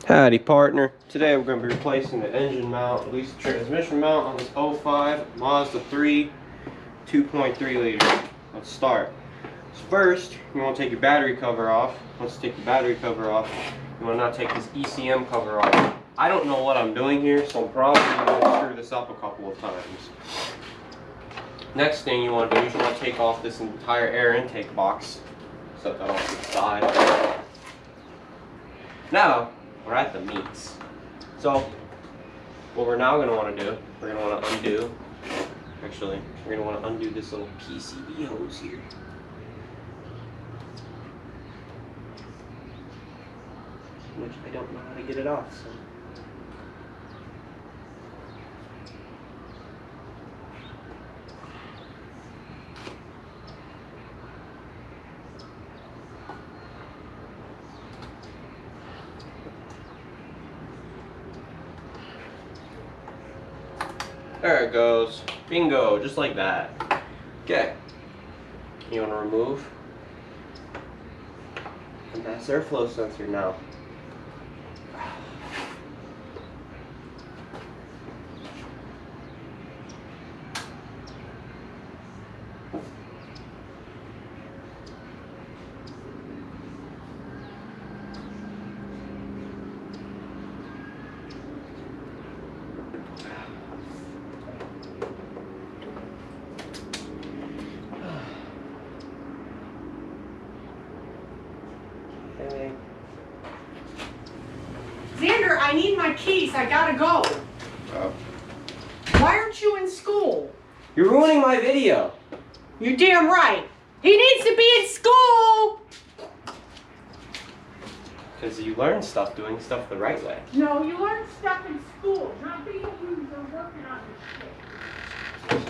Howdy partner. Today we're going to be replacing the engine mount, at least the transmission mount on this 05 Mazda 3 2.3 liter. Let's start. So first, you want to take your battery cover off. Once you take the battery cover off, you want to now take this ECM cover off. I don't know what I'm doing here, so I'm probably going to screw this up a couple of times. Next thing you want to do is you want to take off this entire air intake box. Set that off to the side. Now, we're at the meats. So, what we're now going to want to do, we're going to want to undo, actually, we're going to want to undo this little PCB hose here. Which I don't know how to get it off, so. There it goes. Bingo, just like that. Okay. You want to remove the mass airflow sensor now. Xander, I need my keys. I gotta go. Oh. Why aren't you in school? You're ruining my video. You're damn right. He needs to be in school. Because you learn stuff doing stuff the right way. No, you learn stuff in school, not being a loser working on this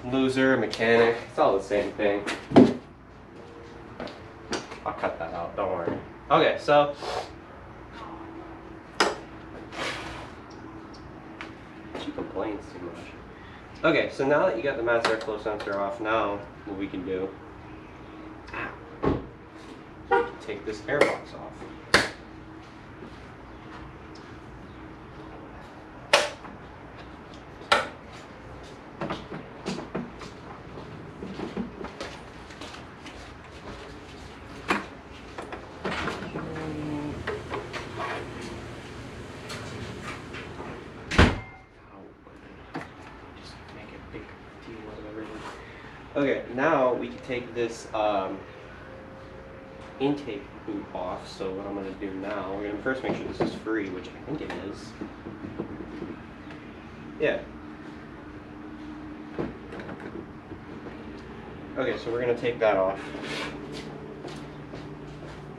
shit. Loser, mechanic, it's all the same thing. I'll cut that out, don't worry. Okay, so. She complains too much. Okay, so now that you got the mass airflow sensor off, now what we can do, take this airbox off. Okay, now we can take this intake boot off. So what I'm going to do now, we're going to first make sure this is free, which I think it is. Yeah. Okay, so we're going to take that off.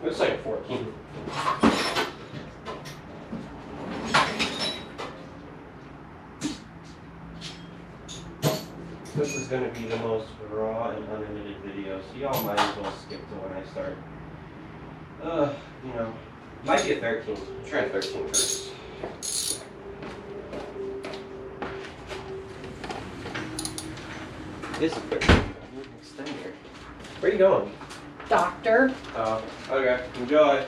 Looks like a 14. This is going to be the most raw and unedited video, so y'all might as well skip to when I start. You know, might be a 13. Try a 13 first. This is 13. I need an extender. Where are you going? Doctor. Oh, okay. Enjoy.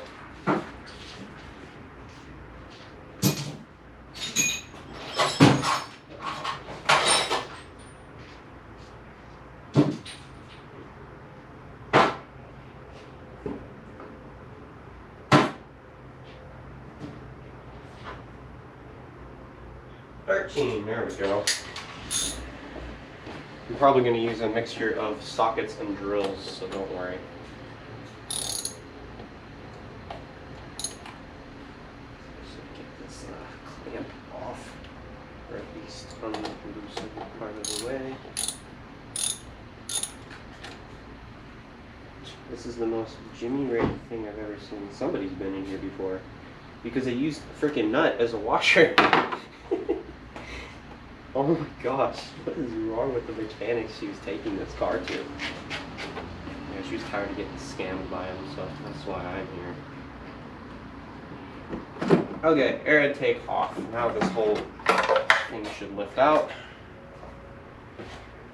There we go. I'm probably going to use a mixture of sockets and drills, so don't worry. So get this clamp off, or at least unloosen part of the way. This is the most Jimmy Rig thing I've ever seen. Somebody's been in here before because they used a freaking nut as a washer. Oh my gosh, what is wrong with the mechanics she was taking this car to? Yeah, she was tired of getting scammed by him, so that's why I'm here. Okay, air intake off. Now this whole thing should lift out.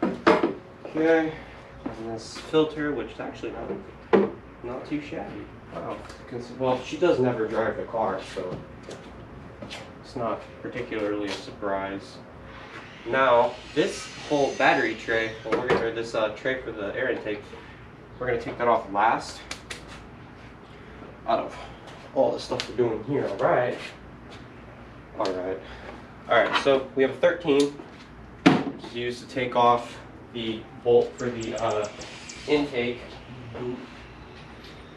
Okay, and this filter, which is actually not too shabby. Wow. Well, she does never drive the car, so it's not particularly a surprise. Now, this whole battery tray, well, we're gonna, or this tray for the air intake, we're gonna take that off last. Out of all the stuff we're doing here, alright. Alright, so we have a 13, which is used to take off the bolt for the intake.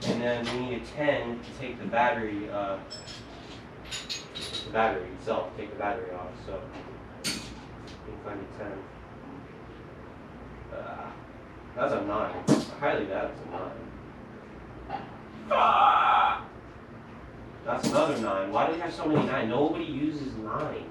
And then we need a 10 to take the battery itself, take the battery off, so we can find a 10. That's a 9. Highly that is a 9. That's another 9. Why do we have so many 9? Nobody uses 9s.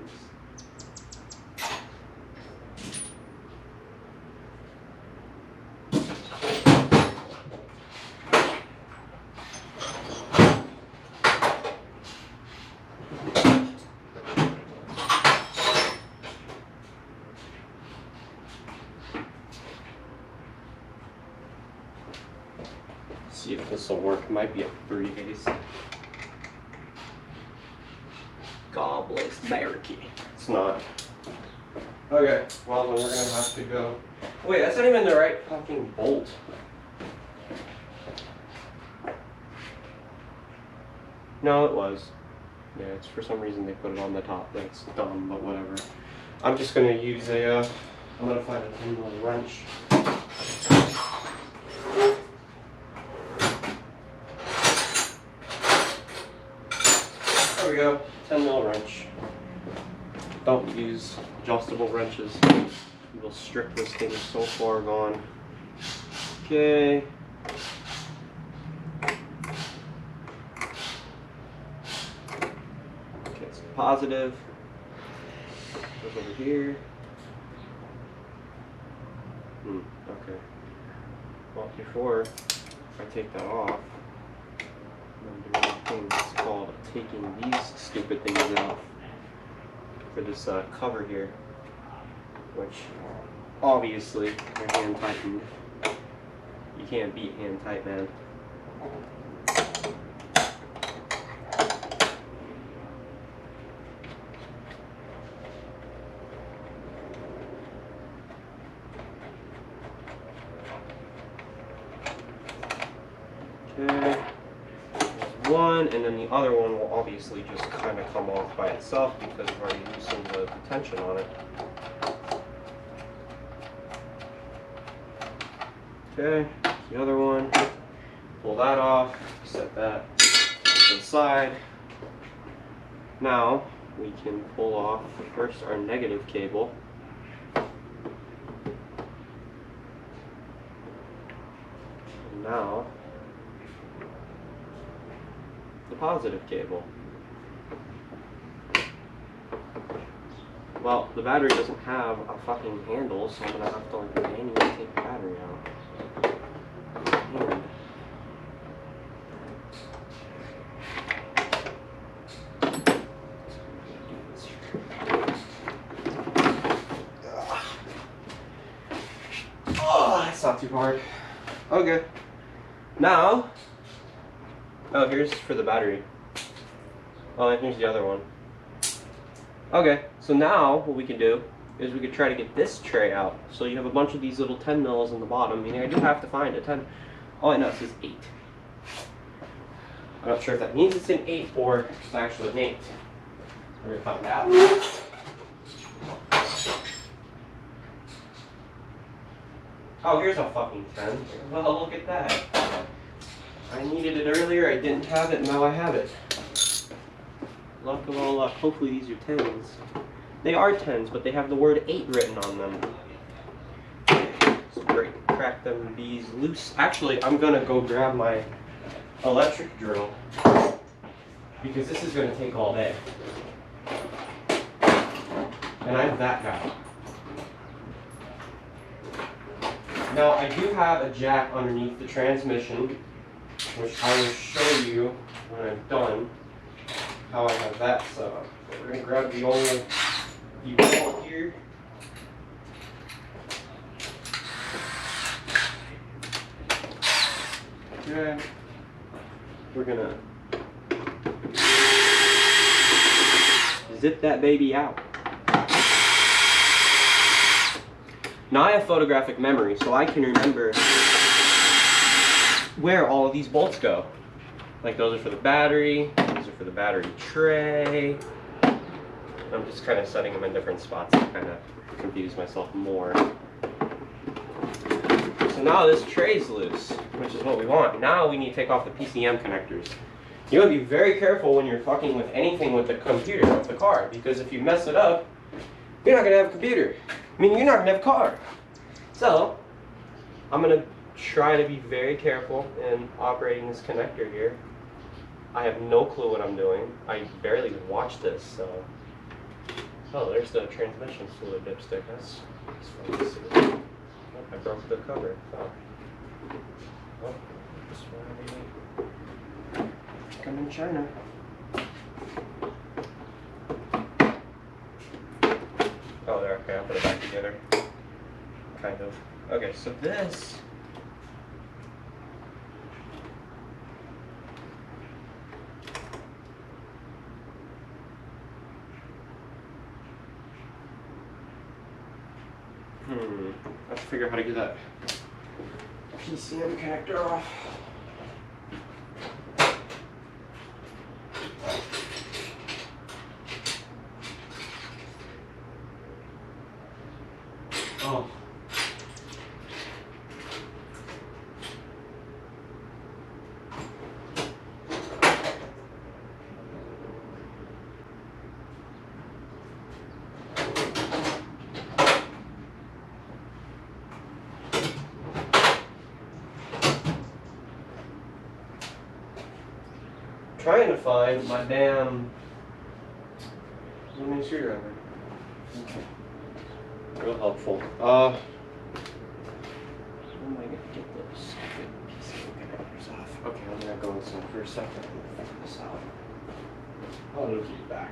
See if this will work. It might be a 3 base. Goblet barricade. It's not. Okay, well then we're gonna have to go. Wait, that's not even the right fucking bolt. No, it was. Yeah, it's for some reason they put it on the top. That's dumb, but whatever. I'm just gonna use a. I'm gonna find a 10mm wrench. There we go, 10mm wrench. Don't use adjustable wrenches. You will strip this thing so far gone. Okay. Okay, it's positive. Goes over here. Okay. Well, before I take that off, I'm doing a thing that's called taking these stupid things out for this cover here, which obviously are hand tightened. You can't beat hand tight, man. Okay. One, and then the other one will obviously just kind of come off by itself because we've already loosened the tension on it. Okay, the other one, pull that off, set that to the side. Now we can pull off first our negative cable. And now the positive cable. Well, the battery doesn't have a fucking handle, so I'm gonna have to like manually take the battery out. Hand. Oh, that's not too hard. Okay. Now, oh, here's for the battery. Oh, and here's the other one. Okay, so now what we can do is we could try to get this tray out. So you have a bunch of these little 10mm on the bottom, meaning I do have to find a 10. Oh, I know, it says 8. I'm not sure if that means it's an 8 or it's actually an 8. We're gonna find out. Oh, here's a fucking 10. Well, look at that. I needed it earlier, I didn't have it, now I have it. Luck of all luck. Hopefully these are 10s. They are 10s, but they have the word 8 written on them. So great. Crack them bees loose. Actually, I'm gonna go grab my electric drill because this is gonna take all day. And I'm that guy. Now, I do have a jack underneath the transmission, which I will show you when I'm done how I have that set up. So we're going to grab the old bolt here. Okay. We're we're gonna zip that baby out. Now I have photographic memory, so I can remember where all of these bolts go. Like those are for the battery, these are for the battery tray. I'm just kind of setting them in different spots to kind of confuse myself more. So now this tray's loose, which is what we want. Now we need to take off the PCM connectors. You want to be very careful when you're fucking with anything with the computer of the car, because if you mess it up, you're not going to have a computer. I mean, you're not going to have a car. So, I'm going to try to be very careful in operating this connector here. I have no clue what I'm doing. I barely watched this, so. Oh, there's the transmission fluid dipstick. That's fun to see. Oh, I broke the cover. Oh. Well, this one come in China. Oh, there. Okay, I'll put it back together. Kind of. Okay, so this. I have to figure out how to get that PCM connector off. Oh. Trying to find my damn mini screwdriver. Okay. Real helpful. How am I gonna get those stupid PCM connectors off? Okay, I'm gonna go inside for a second and figure this out. I'll look you back.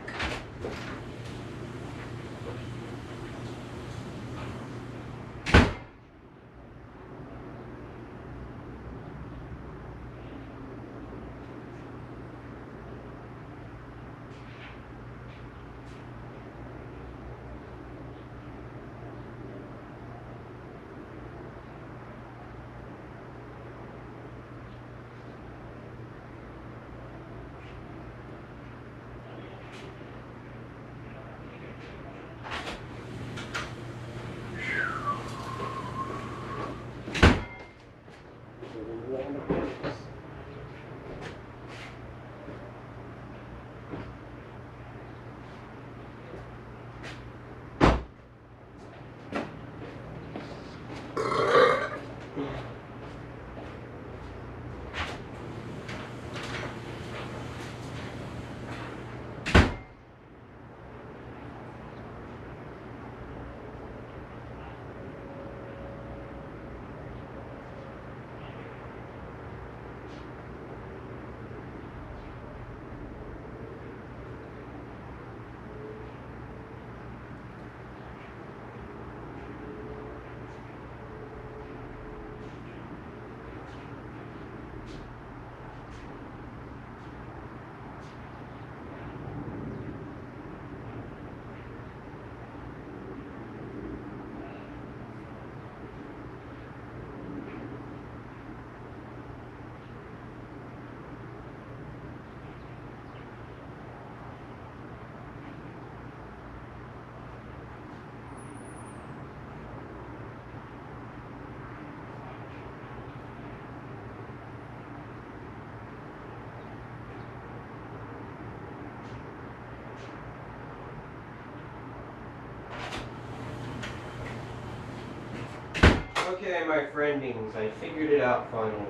Okay, my friendings, I figured it out finally.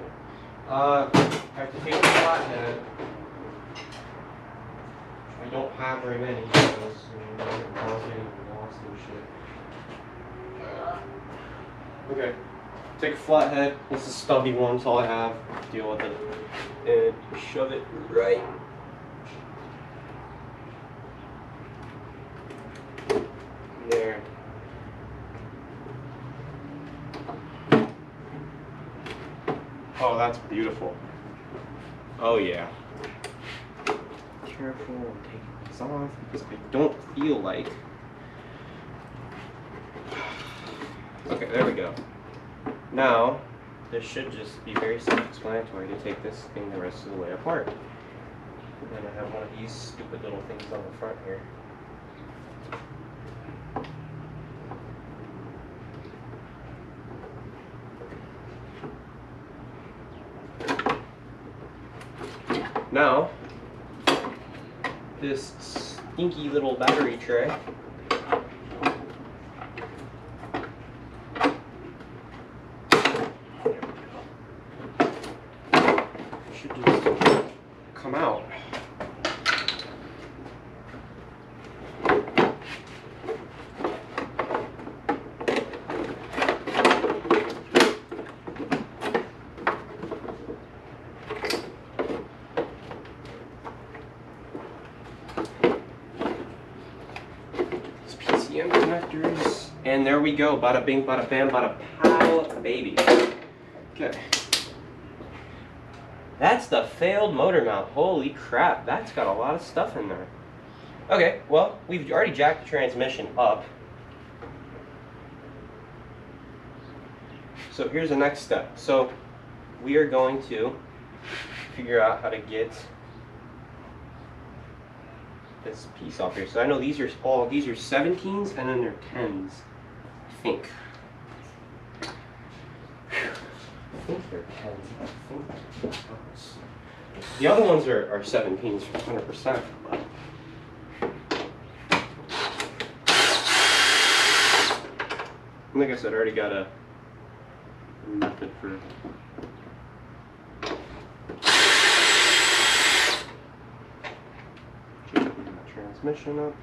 I have to take the flathead. I don't have very many of those, so I'm getting lost and shit. Okay, take a flathead. This is a stubby one, that's all I have. Deal with it. And shove it right there. Oh, that's beautiful. Oh yeah. Careful, I'm taking these off because I don't feel like. Okay, there we go. Now, this should just be very self-explanatory to take this thing the rest of the way apart. And then I have one of these stupid little things on the front here. Now, this stinky little battery tray should just come out. Connectors, and there we go. Bada bing, bada bam, bada pow, baby. Okay. That's the failed motor mount. Holy crap, that's got a lot of stuff in there. Okay, well, we've already jacked the transmission up. So here's the next step. So we are going to figure out how to get this piece off here. So I know these are 17s and then they're 10s. I think they're 10s. I think the other ones are 17s 100%. Like I said, I already got a method for transmission up.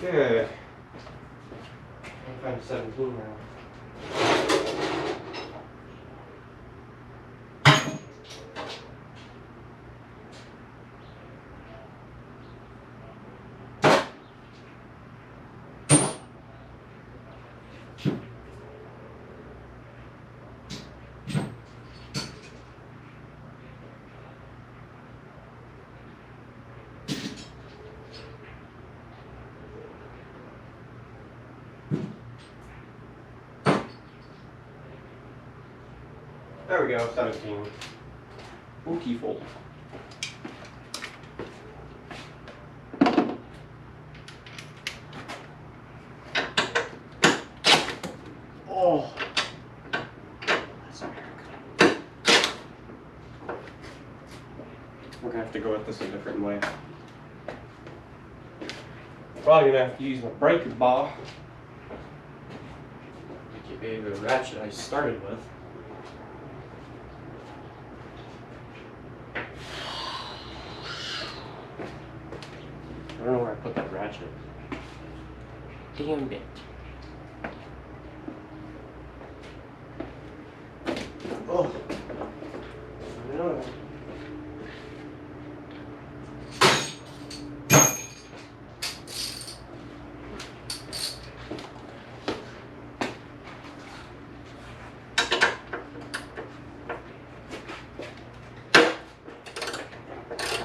Okay. I'm 17 now. There we go, 17. Ooh, key fold. Oh, that's America. We're gonna have to go at this a different way. Probably gonna have to use my breaker bar, aka the ratchet I started with. I don't know where I put that ratchet. Damn it. Oh. No.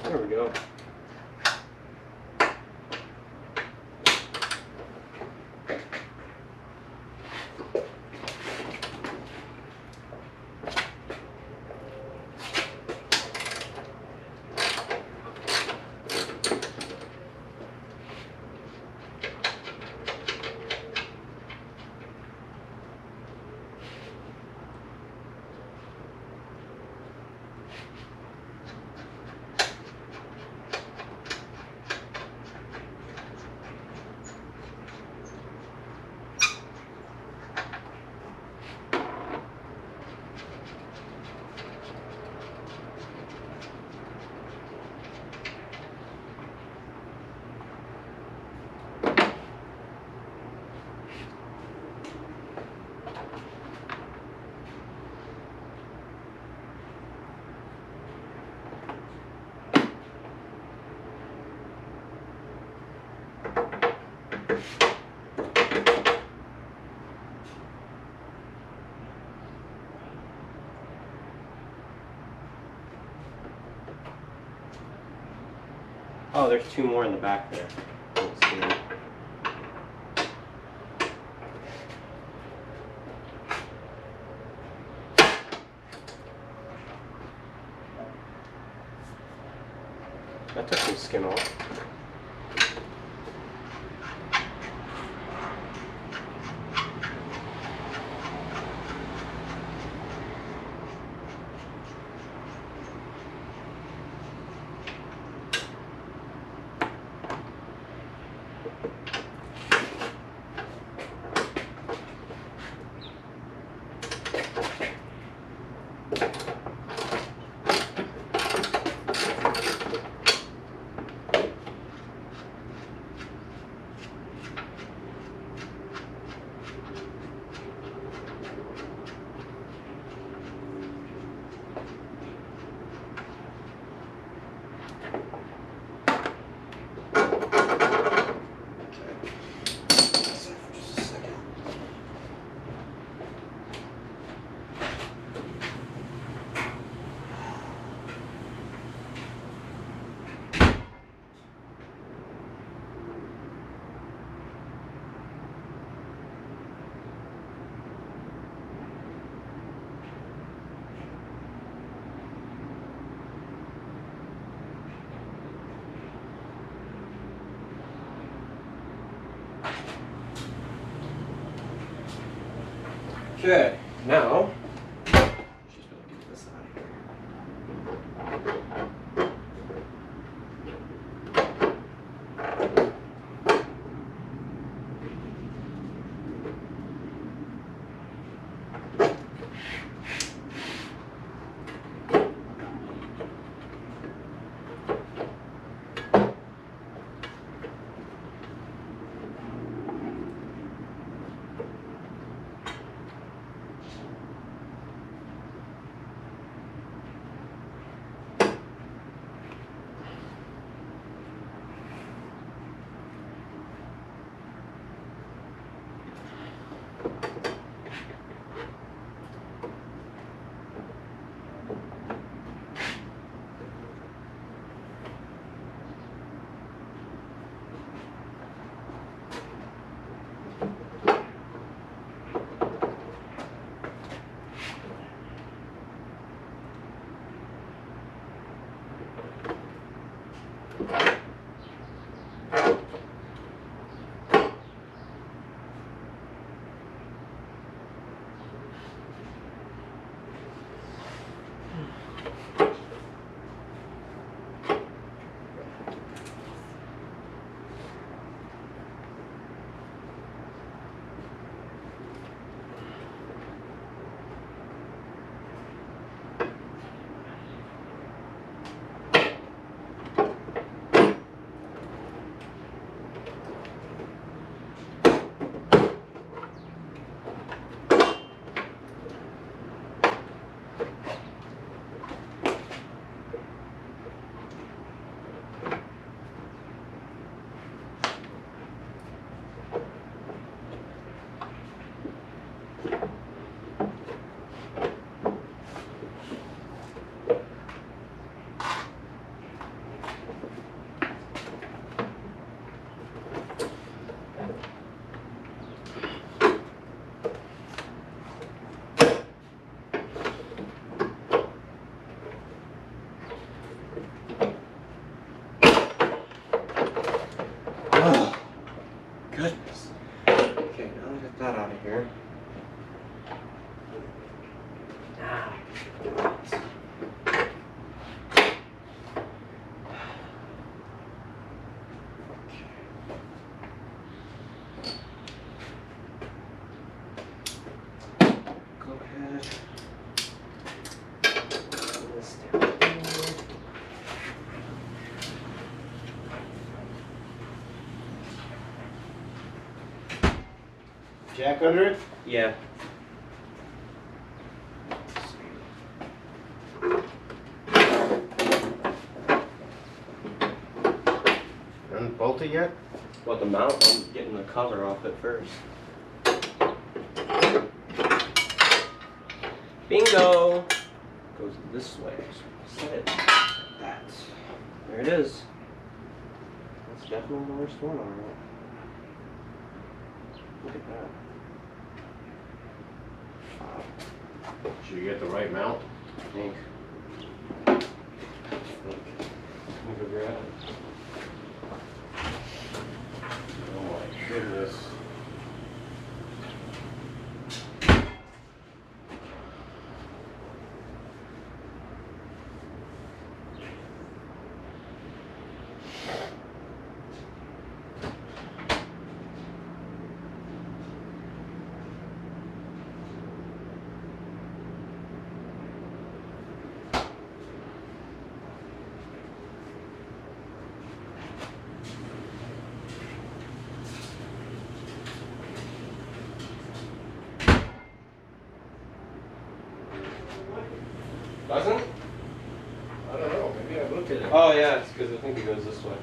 There we go. there's 2 more in the back there. Let's see. I took some skin off. Okay, now, just gonna get this out of here. Goodness. Okay, now I got that out of here. Now, go ahead. Put this down here. Jack under it? Yeah. Unbolt it yet? What, the mount? I'm getting the cover off it first. Bingo! Goes this way. So set it like that. There it is. It's definitely the worst one, alright. Look at that. Did you get the right mount? I think. Let me go grab it. Oh my goodness. Doesn't? I don't know, maybe I looked at it. Oh yeah, it's because I think it goes this way.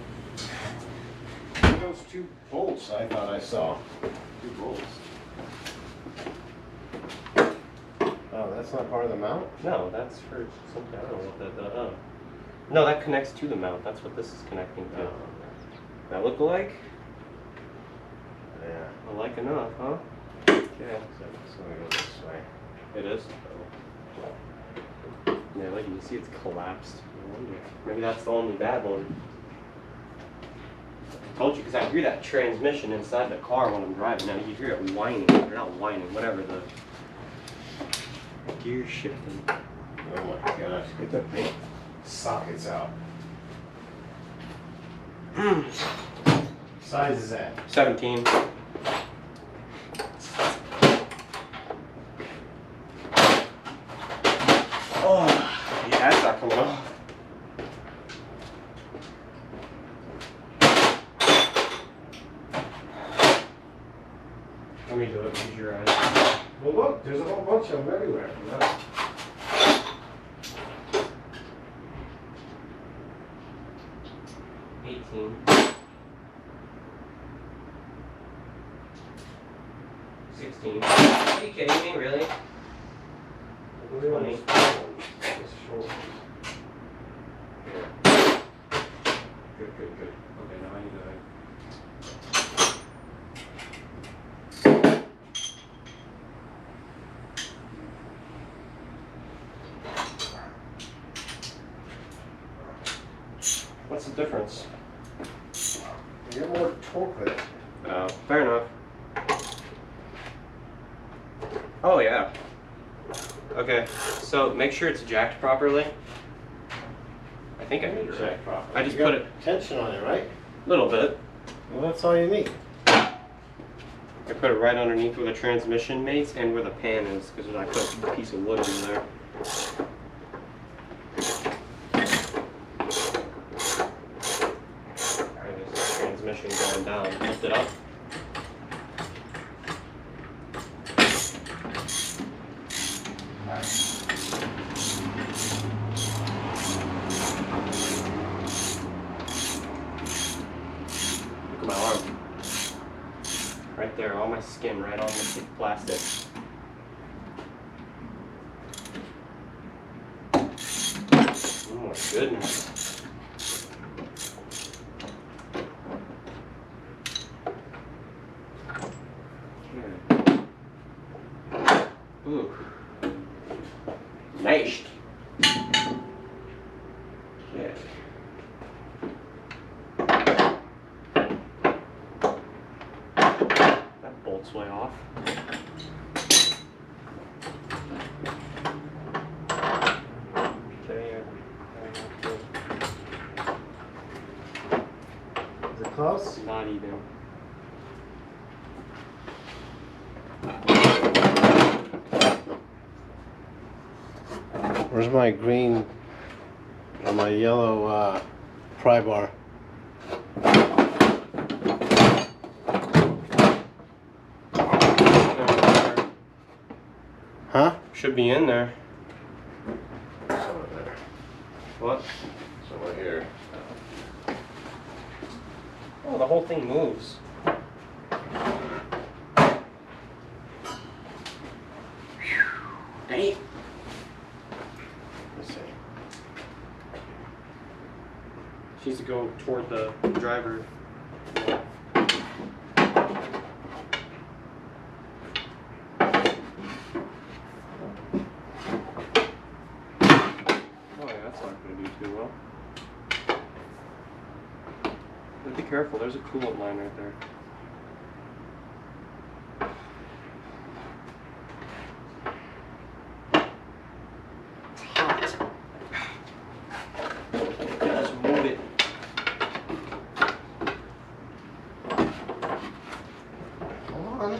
Those two bolts I thought I saw. Two bolts. Oh, that's not part of the mount? No, that's for something. I don't know what that does. Oh. No, that connects to the mount. That's what this is connecting to. Oh, That look alike? yeah. Alike enough, huh? So it's gonna go this way. It is. Yeah, like you can see it's collapsed. No wonder. Maybe that's the only bad one. I told you because I hear that transmission inside the car when I'm driving. Now you hear it whining. Or not whining, whatever the gear shifting. Oh my gosh, get the big sockets out. Size is that? 17. Oh, yeah, that's not coming off. Let me do it. Use your eyes. Well look, there's a whole bunch of them everywhere. Yeah. 18. 16. Are you kidding me? Really? 20. Good, good, good. Okay, now I need to. What's the difference? You get more torque with it. Oh, fair enough. Oh yeah. Okay, so make sure it's jacked properly. I think I did it right. Properly. I just You put got it tension on it, right? a little bit. Well, that's all you need. I put it right underneath where the transmission mates and where the pan is, because I put a piece of wood in there. There's the transmission going down. Lift it up. Look at my arm. Right there, all my skin right on the thick plastic. Oh my goodness. Ooh. Nice. Yeah. That bolts way off. Okay. Is it close? Not even. Where's my green or my yellow pry bar? Huh? Should be in there. Somewhere there. What? Somewhere here. Oh, the whole thing moves. Dang. Let's see. She needs to go toward the driver careful, there's a coolant line right there. It's hot. Let's move it. Hold on.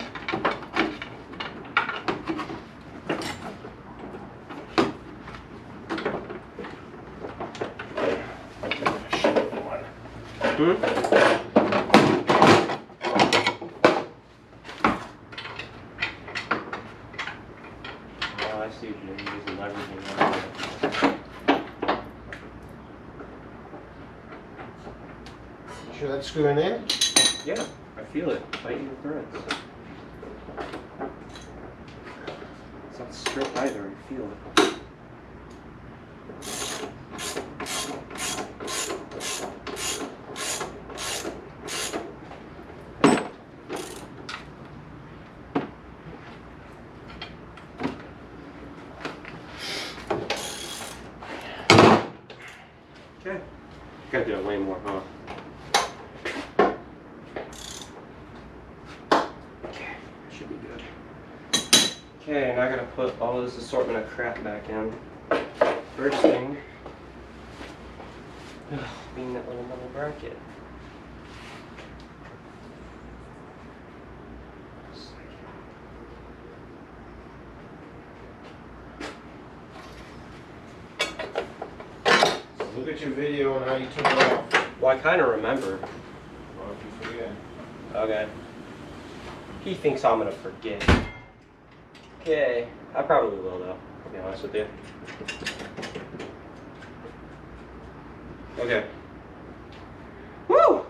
Hmm? Oh, I see what you're using leveraging on. You sure that's screwing in? Yeah, I feel it. Tighten the threads. It's not straight either, I feel it. Okay. Gotta do it way more, huh? Okay, should be good. Okay, now I gotta put all this assortment of crap back in. First thing, being that little metal bracket. Look at your video on how you took it off. Well, I kind of remember. Well, if you forget. Okay. He thinks I'm gonna forget. Okay, I probably will though, to be honest with you. Okay. Woo!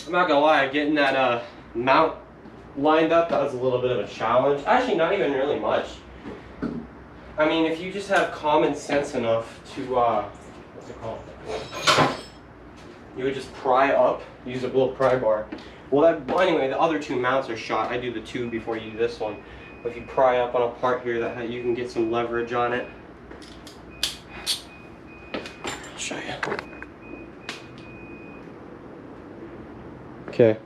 I'm not gonna lie, getting that mount lined up, that was a little bit of a challenge. Actually, not even really much. I mean, if you just have common sense enough to, what's it called? You would just pry up, use a little pry bar. Well, anyway, the other two mounts are shot. I do the two before you do this one. But if you pry up on a part here, that you can get some leverage on it. I'll show you. Okay,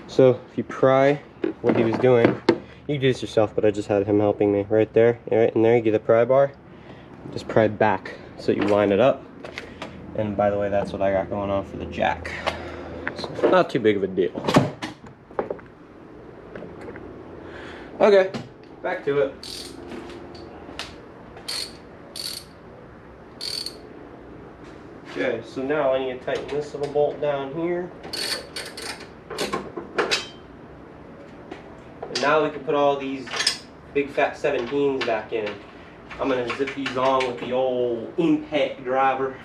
so if you pry, what he was doing, you can do this yourself, but I just had him helping me right there. Right in there, you get the pry bar, just pry back so you line it up. And by the way, that's what I got going on for the jack. So not too big of a deal. Okay, back to it. Okay, so now I need to tighten this little bolt down here. And now we can put all these big fat 17s back in. I'm gonna zip these on with the old impact driver.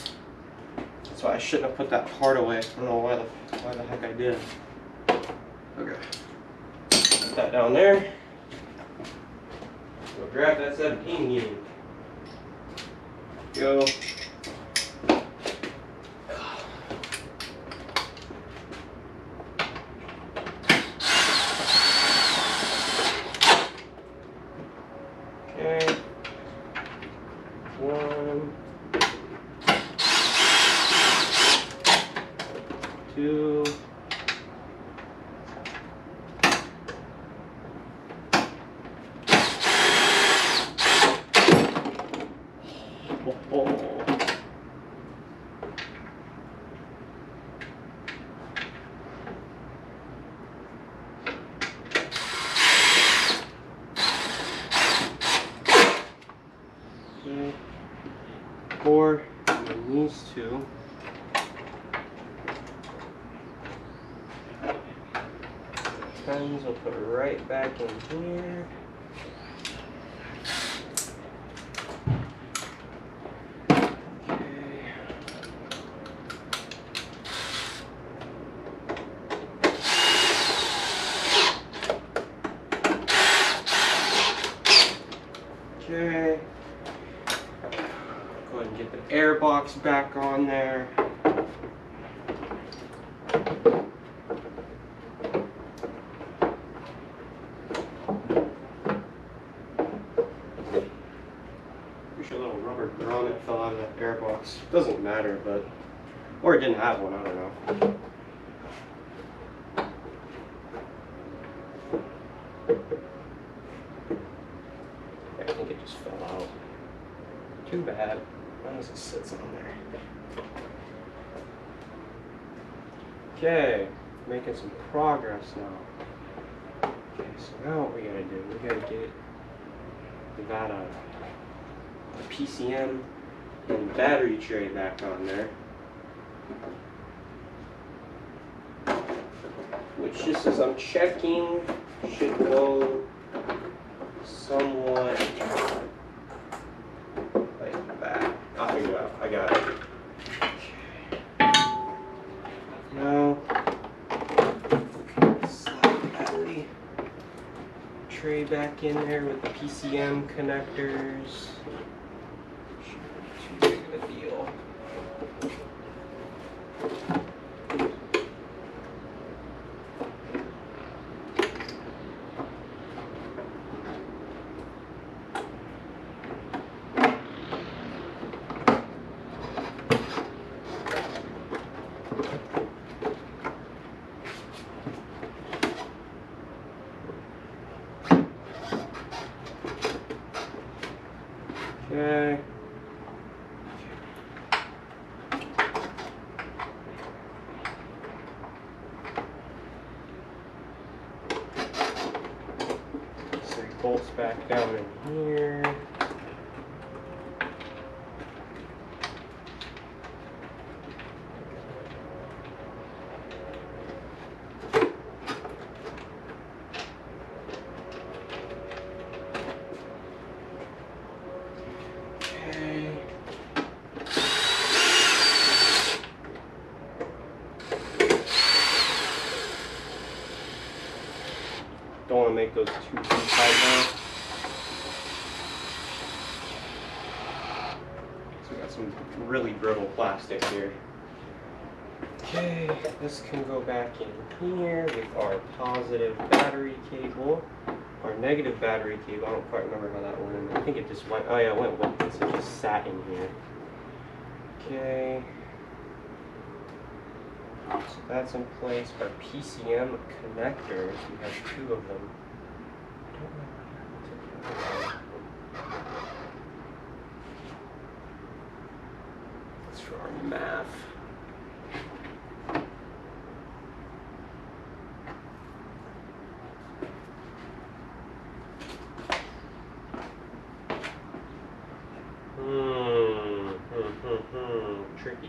That's why I shouldn't have put that part away. I don't know why the heck I did. Okay. Put that down there. Go grab that 17 again. Go. Okay. One. Two. Oh. Okay. 4, and then these two. Pens we'll put right back in here. Okay. Go ahead and get the air box back on there. Pretty sure a little rubber grommet fell out of that air box. Doesn't matter, but Or it didn't have one, I don't know. I think it just fell out. Too bad. Unless it sits on there. Okay, making some progress now. Okay, so now what we gotta do, we gotta get that a PCM and battery tray back on there. Which, just as I'm checking, should go somewhat like that. I'll figure it out. I got it. Now, slide the battery tray back in there with the PCM connectors. Shouldn't be too big of a deal. Okay. So it bolts back down in here. Don't want to make those too tight now. So we got some really brittle plastic here. Okay, this can go back in here with our positive battery cable. Our negative battery cable, I don't quite remember how that went in. I think it just went, oh yeah, it went with this. It just sat in here. Okay. So that's in place. Our PCM connectors, we have two of them. That's for our math.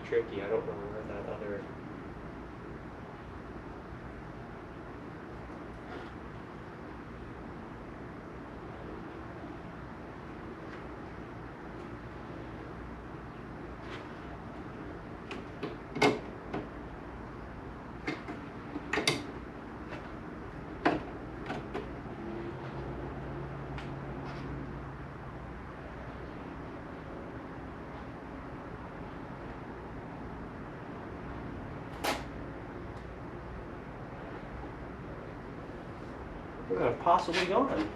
Tricky. I don't know where that other. Where could have possibly gone?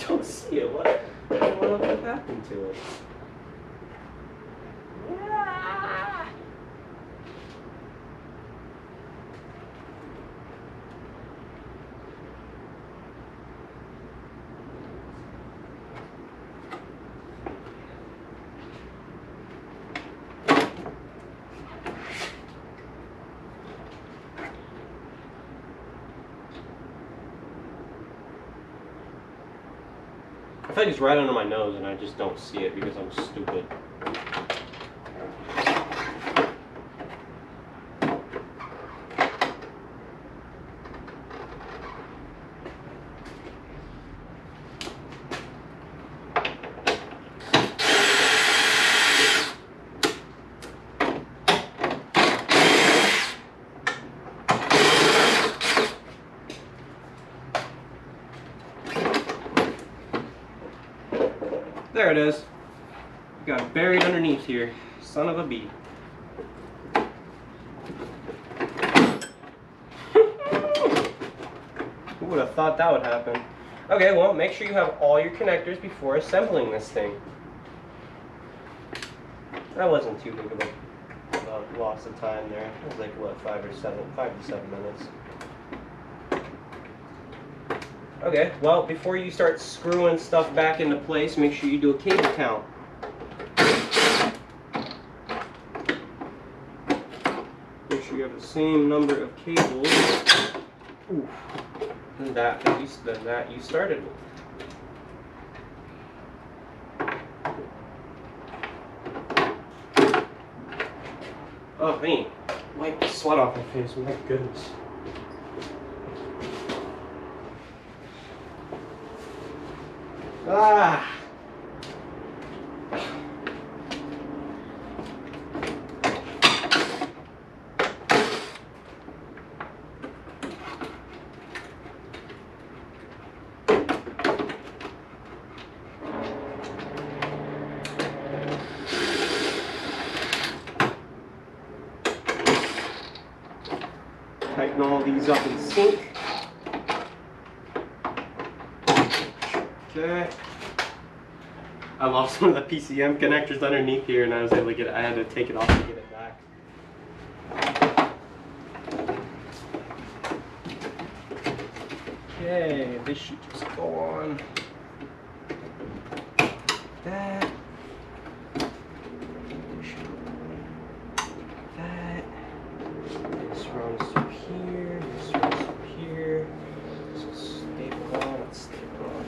Don't see it. What happened to it? Yeah. I feel like it's right under my nose and I just don't see it because I'm stupid. There it is. Got it buried underneath here. Son of a bee. Who would have thought that would happen? Okay, well, make sure you have all your connectors before assembling this thing. That wasn't too big of a loss of time there. It was like, what, 5 to 7 minutes. Okay, well, before you start screwing stuff back into place, make sure you do a cable count. Make sure you have the same number of cables that you started with. Oh, man, wipe the sweat off my face, my goodness. Ah! Tighten all these up in sync. Okay. I lost one of the PCM connectors underneath here and I was able to get it. I had to take it off to get it back. Okay, this should just go on. That. That. This runs through here. This runs through here. This is stapled on. It's stapled on.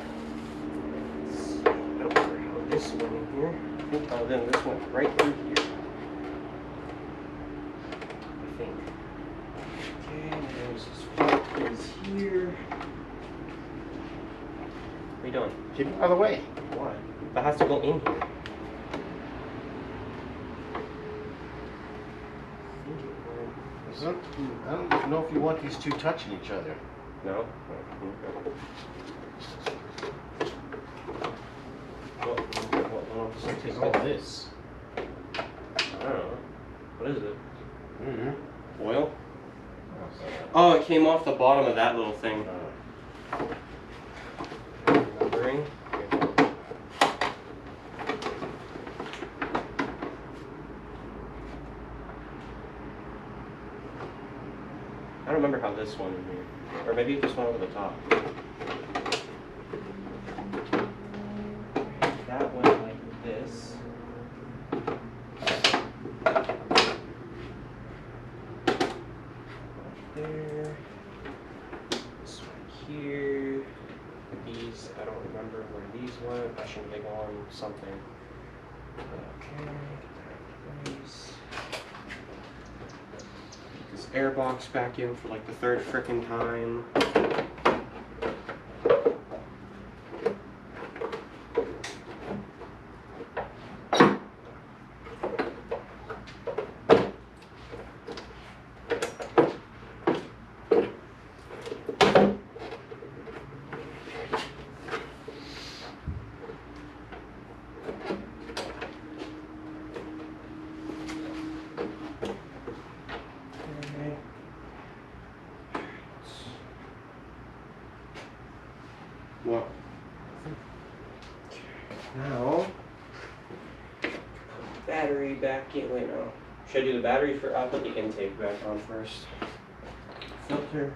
This one in here. I think then this went right through here. I think. Okay, there's this one is here. What are you doing? Keep it out of the way. Why? That has to go in here. I don't know if you want these two touching each other. No? Oh, okay. What's all this? I don't know. What is it? Mm-hmm. Oil? Oh, it came off the bottom of that little thing. Numbering. I don't remember how this one in here. Or maybe it just went over the top. That went like this. There. This one here. These, I don't remember where these went. I should have been on something. Okay, get that in place. Get this air box back in for like the third frickin' time. Well, now, put the battery back in. Wait, no. Should I do the battery for? I'll put the intake back on first. Filter.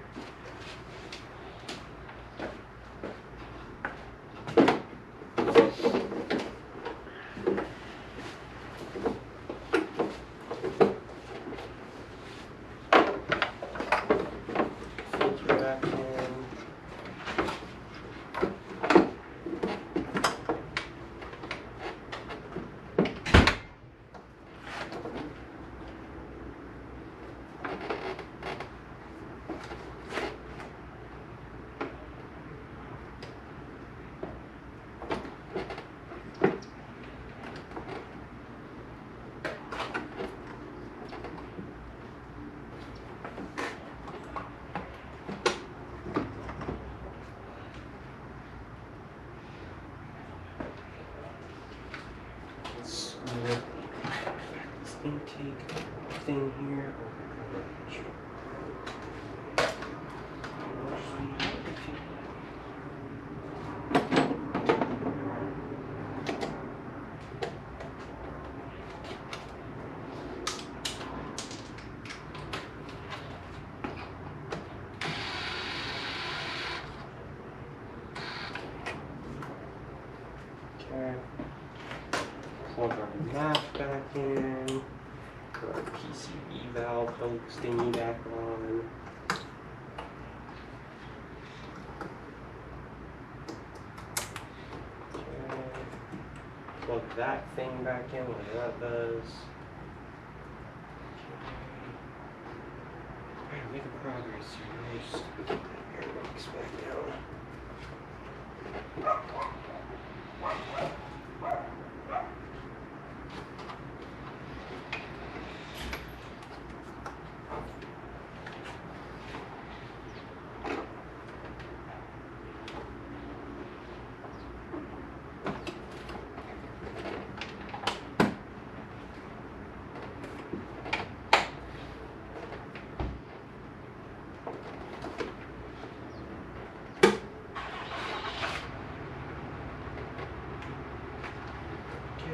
Filter back in. intake thing here. Okay. Plug our map back in. Put our PCB valve hooks thingy back on. Okay. Plug that thing back in, whatever that does. Okay. Alright, making progress here. Just put that airbox back down.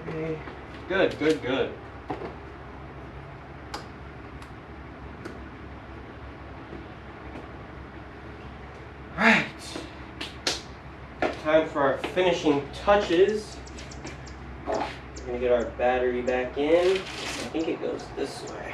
Okay. Good, good, good. Right. Time for our finishing touches. We're gonna get our battery back in. I think it goes this way.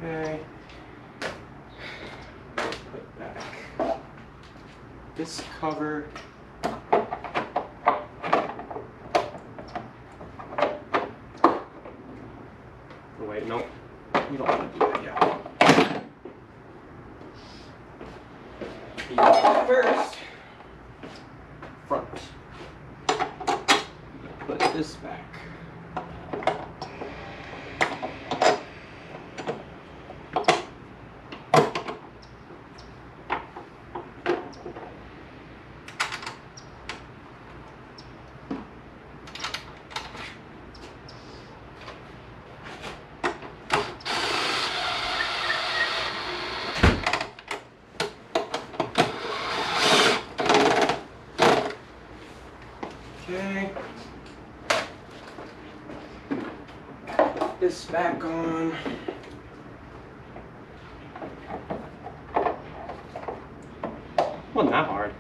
Okay. Put back this cover. Oh, wait, nope. You don't want to do that yet. First, front. Put this back. Okay. Put this back on. Wasn't that hard.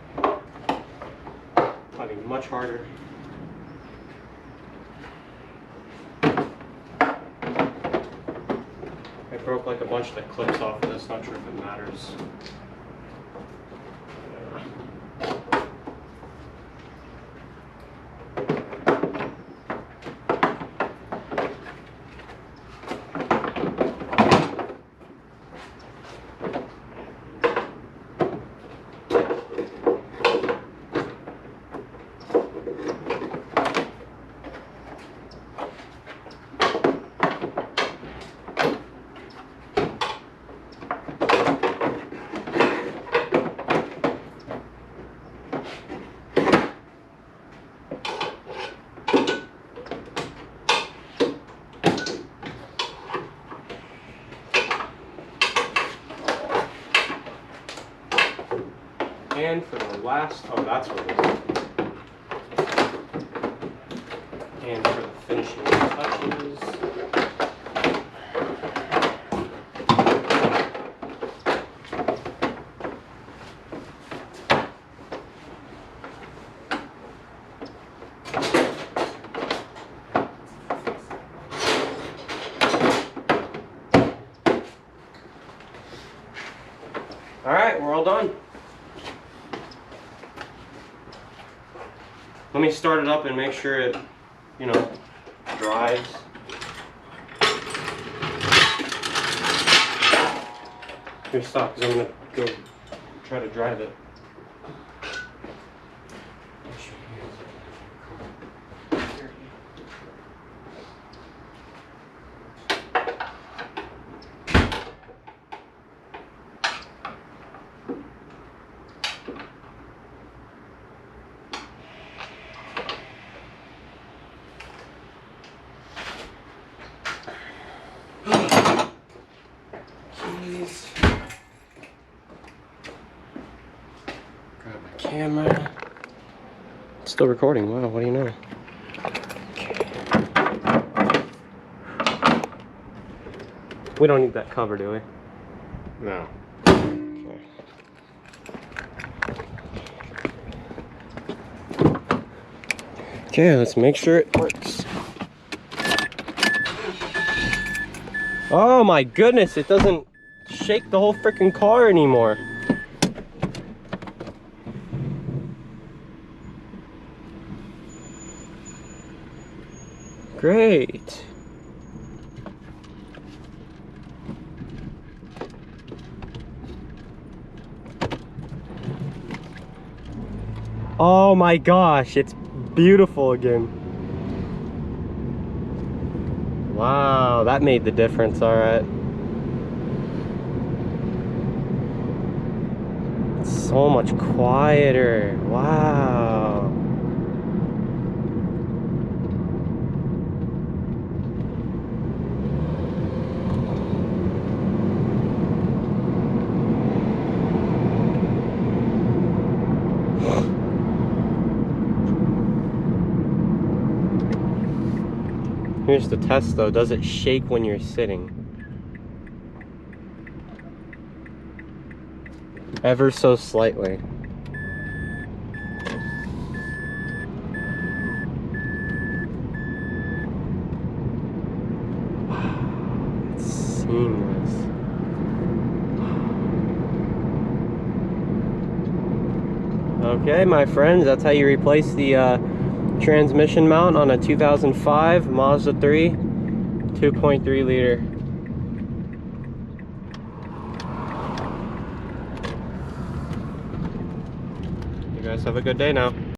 I mean, much harder. I broke like a bunch of the clips off of this, not sure if it matters. And for the last, oh, that's what it is. And for the finishing touches. All right, we're all done. Let me start it up and make sure it, you know, drives. Here, stop, because I'm gonna go try to drive it. Keys. Grab my camera. It's still recording. Wow, what do you know? We don't need that cover, do we? No. Okay. Okay, let's make sure it works. Oh my goodness, it doesn't shake the whole freaking car anymore. Great. Oh my gosh, it's beautiful again. Wow, that made the difference, all right. It's so much quieter, wow. Here's the test though, does it shake when you're sitting? Ever so slightly. Wow, it's seamless. Okay, my friends, that's how you replace the transmission mount on a 2005 Mazda 3 2.3 liter. You guys have a good day now.